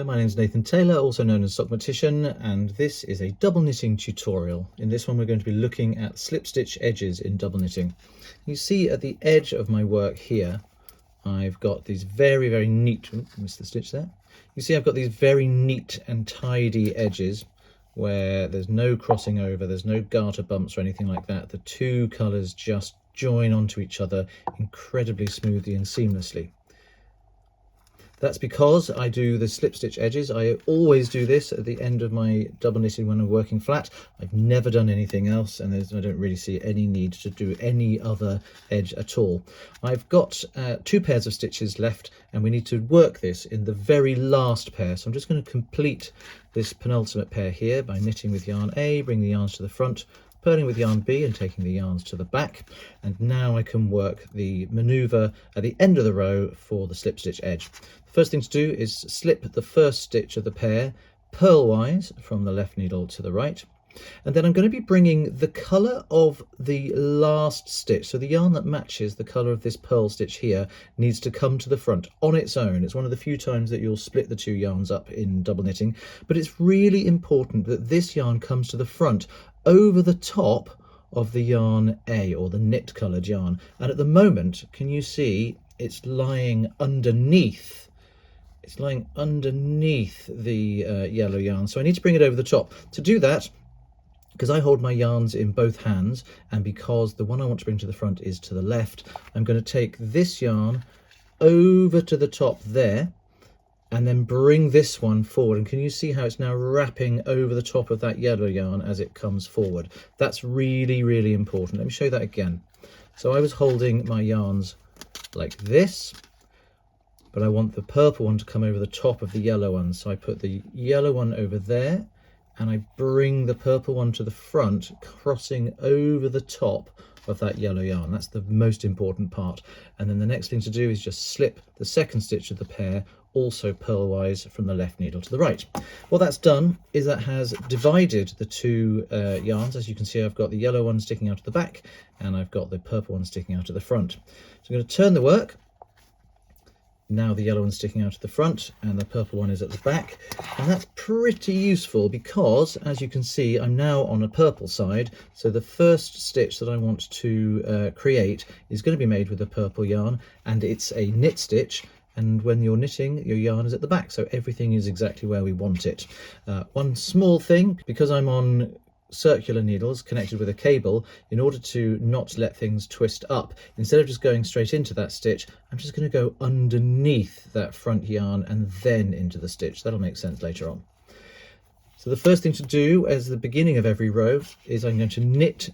Hello, my name is Nathan Taylor, also known as Sockmatician, and this is a double knitting tutorial. In this one we're going to be looking at slip stitch edges in double knitting. You see at the edge of my work here, I've got these very neat, missed the stitch there. You see I've got these very neat and tidy edges where there's no crossing over, there's no garter bumps or anything like that. The two colours just join onto each other incredibly smoothly and seamlessly. That's because I do the slip stitch edges. I always do this at the end of my double knitting when I'm working flat. I've never done anything else, and I don't really see any need to do any other edge at all. I've got 2 pairs of stitches left, and we need to work this in the very last pair. So I'm just going to complete this penultimate pair here by knitting with yarn A, bring the yarns to the front, purling with yarn B and taking the yarns to the back, and now I can work the manoeuvre at the end of the row for the slip stitch edge. The first thing to do is slip the first stitch of the pair purlwise from the left needle to the right, and then I'm going to be bringing the colour of the last stitch, so the yarn that matches the colour of this purl stitch here needs to come to the front on its own. It's one of the few times that you'll split the 2 yarns up in double knitting, but it's really important that this yarn comes to the front over the top of the yarn A, or the knit coloured yarn, and at the moment can you see it's lying underneath the yellow yarn, so I need to bring it over the top. To do that, because I hold my yarns in both hands and because the one I want to bring to the front is to the left, I'm going to take this yarn over to the top there and then bring this one forward, and can you see how it's now wrapping over the top of that yellow yarn as it comes forward? That's really important. Let me show you that again. So I was holding my yarns like this, but I want the purple one to come over the top of the yellow one, so I put the yellow one over there and I bring the purple one to the front, crossing over the top of that yellow yarn. That's the most important part. And then the next thing to do is just slip the second stitch of the pair, also purlwise from the left needle to the right. What that's done is that has divided the 2 yarns. As you can see, I've got the yellow one sticking out of the back and I've got the purple one sticking out of the front. So I'm going to turn the work. Now the yellow one's sticking out of the front and the purple one is at the back, and that's pretty useful because, as you can see, I'm now on a purple side, so the first stitch that I want to create is going to be made with a purple yarn, and it's a knit stitch, and when you're knitting, your yarn is at the back, so everything is exactly where we want it. One small thing, because I'm on circular needles connected with a cable, in order to not let things twist up, instead of just going straight into that stitch, I'm just going to go underneath that front yarn and then into the stitch. That'll make sense later on. So the first thing to do as the beginning of every row is I'm going to knit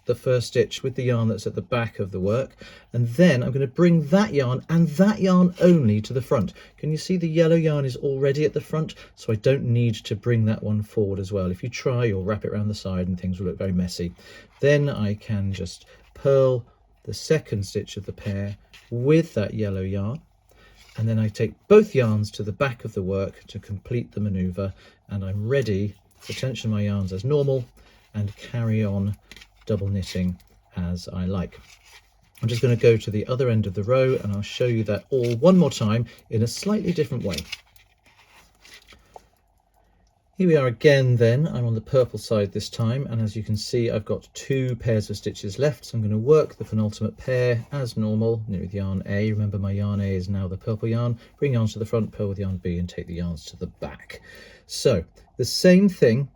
the first stitch with the yarn that's at the back of the work, and then I'm going to bring that yarn and that yarn only to the front. Can you see the yellow yarn is already at the front, so I don't need to bring that one forward as well. If you try, you'll wrap it around the side and things will look very messy. Then I can just purl the second stitch of the pair with that yellow yarn, and then I take both yarns to the back of the work to complete the manoeuvre, and I'm ready to tension my yarns as normal and carry on double knitting as I like. I'm just going to go to the other end of the row and I'll show you that all one more time in a slightly different way. Here we are again then. I'm on the purple side this time, and as you can see I've got 2 pairs of stitches left, so I'm going to work the penultimate pair as normal, knit with yarn A. Remember, my yarn A is now the purple yarn. Bring yarns to the front, purl with yarn B and take the yarns to the back. So the same thing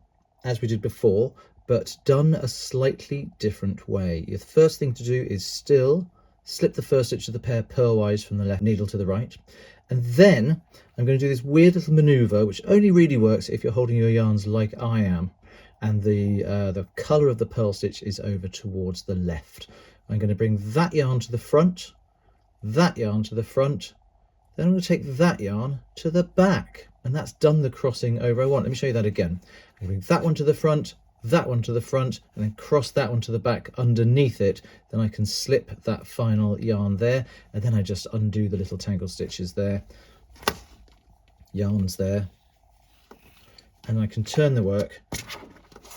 as we did before, but done a slightly different way. The first thing to do is still slip the first stitch of the pair purlwise from the left needle to the right, and then I'm going to do this weird little manoeuvre which only really works if you're holding your yarns like I am, and the colour of the purl stitch is over towards the left. I'm going to bring that yarn to the front, that yarn to the front, then I'm going to take that yarn to the back, and that's done the crossing over I want. Let me show you that again. I'm going to bring that one to the front, that one to the front, and then cross that one to the back underneath it. Then I can slip that final yarn there, and then I just undo the little tangle stitches there, yarns there, and I can turn the work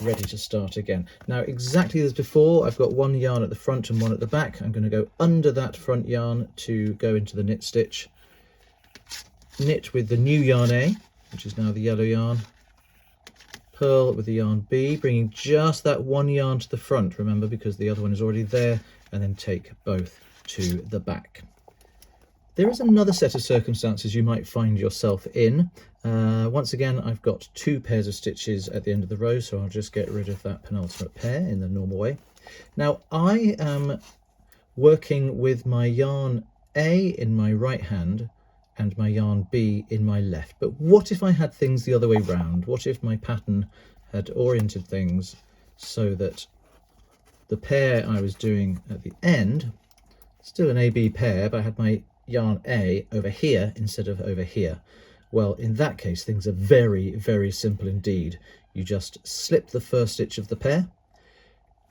ready to start again. Now, exactly as before, I've got 1 yarn at the front and 1 at the back. I'm going to go under that front yarn to go into the knit stitch, knit with the new yarn A, which is now the yellow yarn, purl with the yarn B, bringing just that one yarn to the front, remember, because the other one is already there, and then take both to the back. There is another set of circumstances you might find yourself in. Once again, I've got 2 pairs of stitches at the end of the row, so I'll just get rid of that penultimate pair in the normal way. Now, I am working with my yarn A in my right hand and my yarn B in my left. But what if I had things the other way round? What if my pattern had oriented things so that the pair I was doing at the end, still an AB pair, but I had my yarn A over here instead of over here? Well, in that case, things are very, very simple indeed. You just slip the first stitch of the pair,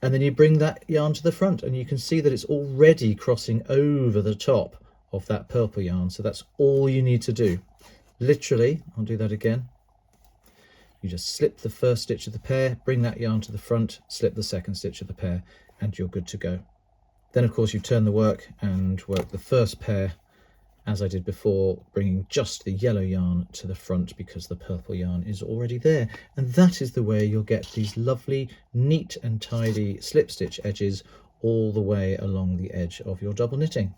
and then you bring that yarn to the front, and you can see that it's already crossing over the top of that purple yarn. So that's all you need to do. Literally, I'll do that again. You just slip the first stitch of the pair, bring that yarn to the front, slip the second stitch of the pair, and you're good to go. Then, of course, you turn the work and work the first pair as I did before, bringing just the yellow yarn to the front because the purple yarn is already there. And that is the way you'll get these lovely, neat and tidy slip stitch edges all the way along the edge of your double knitting.